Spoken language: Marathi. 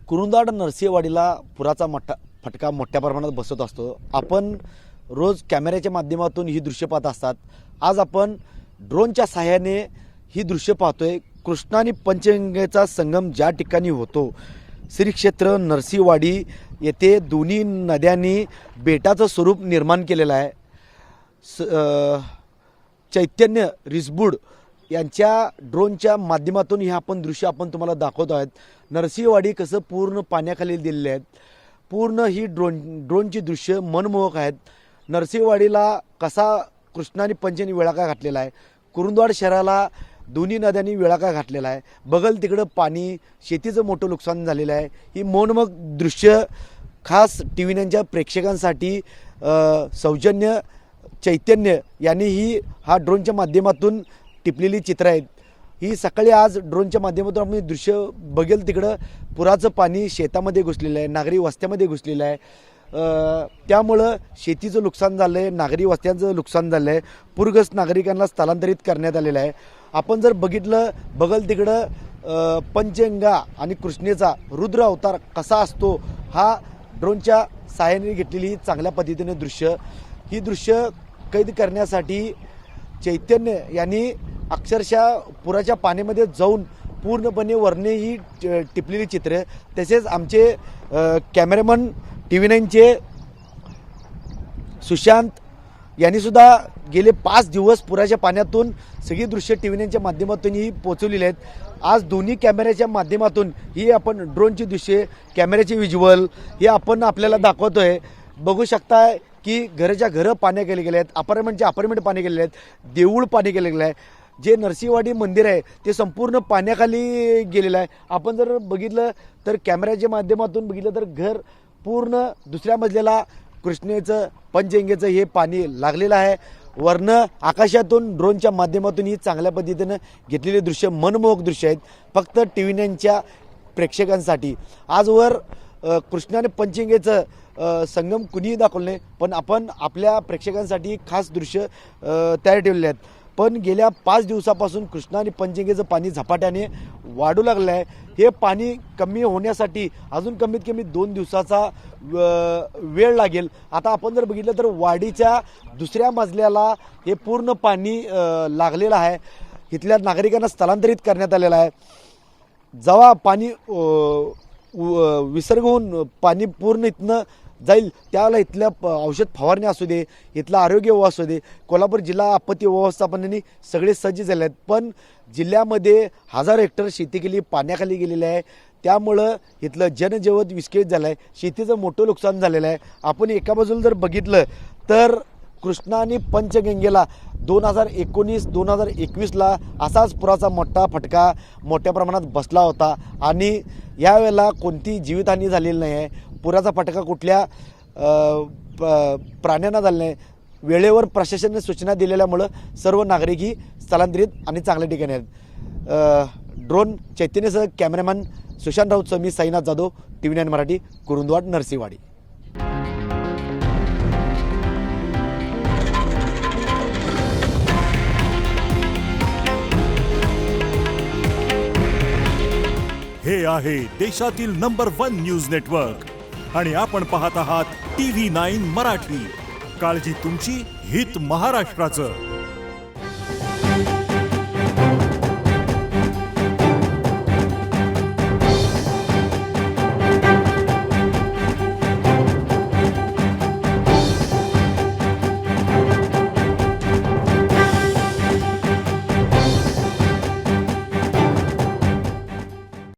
कुरुंदाड नरसिंहवाडीला पुराचा फटका मोठ्या प्रमाणात बसत असतो। आपण रोज कॅमेऱ्याच्या माध्यमातून ही दृश्य पाहत असतात। आज आपण ड्रोनच्या सहाय्याने ही दृश्य पाहतोय। कृष्णा आणि पंचगंगेचा संगम ज्या ठिकाणी होतो, श्री क्षेत्र नरसिंहवाडी येथे दोन्ही नद्यांनी बेटाचं स्वरूप निर्माण केलेलं आहे। चैतन्य रिसबूड यांच्या ड्रोनच्या माध्यमातून हे आपण दृश्य तुम्हाला दाखवत आहोत। नरसिंहवाडी कसं पूर्ण पाण्याखाली दिलेले आहेत। पूर्ण ही ड्रोनची दृश्य मनमोहक आहेत। नरसिंहवाडीला कसा कृष्णा आणि पंचगंगेने वेळाका घातलेला आहे, कुरुंदवाड शहराला दोन्ही नद्यांनी वेळाका घातलेला आहे। बगल तिकडं पाणी, शेतीचं मोठं नुकसान झालेलं आहे। ही मनमोहक दृश्य खास टी व्ही 9च्या प्रेक्षकांसाठी सौजन्य चैतन्य यांनी हा ड्रोनच्या माध्यमातून टिपलेली चित्र आहेत। ही सकाळी आज ड्रोनच्या माध्यमातून आपण दृश्य बघेल तिकडं पुराचं पाणी शेतामध्ये घुसलेलं आहे, नागरी वस्त्यामध्ये घुसलेलं आहे। त्यामुळं शेतीचं नुकसान झालं आहे, नागरी वस्त्यांचं नुकसान झालं आहे। पूरग्रस्त नागरिकांना स्थलांतरित करण्यात आलेलं आहे। आपण जर बघितलं बगल तिकडं पंचगंगा आणि कृष्णेचा रुद्र अवतार कसा असतो, हा ड्रोनच्या सहाय्याने घेतलेली चांगल्या पद्धतीने ही दृश्य कैद करण्यासाठी चैतन्य यांनी अक्षरशः पुराच्या पाण्यामध्ये जाऊन पूर्णपणे वरने ही टिपलेली चित्र, तसेच आमचे कॅमेरामन टी व्ही 9चे सुशांत यांनी सुद्धा गेले 5 दिवस पुराच्या पाण्यातून सगळी दृश्य टी व्ही 9च्या माध्यमातून ही पोहोचवलेली आहेत। आज दोन्ही कॅमेऱ्याच्या माध्यमातून ही आपण ड्रोनची दृश्ये, कॅमेऱ्याचे व्हिज्युअल हे आपण आपल्याला दाखवतोय। बघू शकताय की घराच्या घरं पाण्याखाली गेले आहेत, अपार्टमेंट पाणी गेलेले आहेत, देऊळ पाणी गेलेलं आहे। जे नरसिंहवाडी मंदिर आहे ते संपूर्ण पाण्याखाली गेलेलं आहे। आपण जर बघितलं तर कॅमेऱ्याच्या माध्यमातून बघितलं तर घर पूर्ण दुसऱ्या मजल्याला कृष्णेचं पंचगंगेचं हे पाणी लागलेलं आहे। वरनं आकाशातून ड्रोनच्या माध्यमातून ही चांगल्या पद्धतीनं घेतलेली दृश्य मनमोहक दृश्य आहेत, फक्त टी व्ही 9च्या प्रेक्षकांसाठी। आजवर कृष्णा आणि पंचगंगेचं संगम कुणीही दाखवलं नाही, पण आपण आपल्या प्रेक्षकांसाठी खास दृश्य तयार ठेवले आहेत। पण गेल्या 5 दिवसापासून कृष्णा आणि पंचगंगेचं पाणी झपाट्याने वाढू लागलं आहे। हे पाणी कमी होण्यासाठी अजून कमीत कमी 2 दिवसाचा वेळ लागेल। आता आपण जर बघितलं तर वाडीच्या दुसऱ्या मजल्याला हे पूर्ण पाणी लागलेलं आहे। इथल्या नागरिकांना स्थलांतरित करण्यात आलेलं आहे। जेव्हा पाणी विसर्ग होऊन पाणी पूर्ण इथनं जाईल त्यावेळेला इथल्या औषध फवारणी असू दे, इथला आरोग्य विभाग असू दे, कोल्हापूर जिल्हा आपत्ती व्यवस्थापनाने सगळे सज्ज झाले आहेत। पण जिल्ह्यामध्ये 1000 हेक्टर शेती केली पाण्याखाली गेलेली आहे। त्यामुळं इथलं जनजीवन विस्कळीत झालं आहे, शेतीचं मोठं नुकसान झालेलं आहे। आपण एका बाजूला जर बघितलं तर कृष्णा आणि पंचगंगेला 2019-2021ला असाच पुराचा मोठा फटका मोठ्या प्रमाणात बसला होता आणि यावेळेला कोणती जीवितहानी झालेली नाही आहे। पुराचा फटका कुठल्या प्राण्यांना झाला नाही। वेळेवर प्रशासनाने सूचना दिलेल्यामुळं सर्व नागरिकही स्थलांतरित आणि चांगल्या ठिकाणी आहेत। ड्रोन चैतन्यसह कॅमेरामॅन सुशांत राऊत, मी साईनाथ जाधव, टी व्ही 9 मराठी, कुरुंदवाड नरसिंहवाडी। हे आहे देशातील नंबर 1 न्यूज नेटवर्क आणि आपण पाहत आहात TV9 मराठी। काळजी तुमची, हित महाराष्ट्राचं।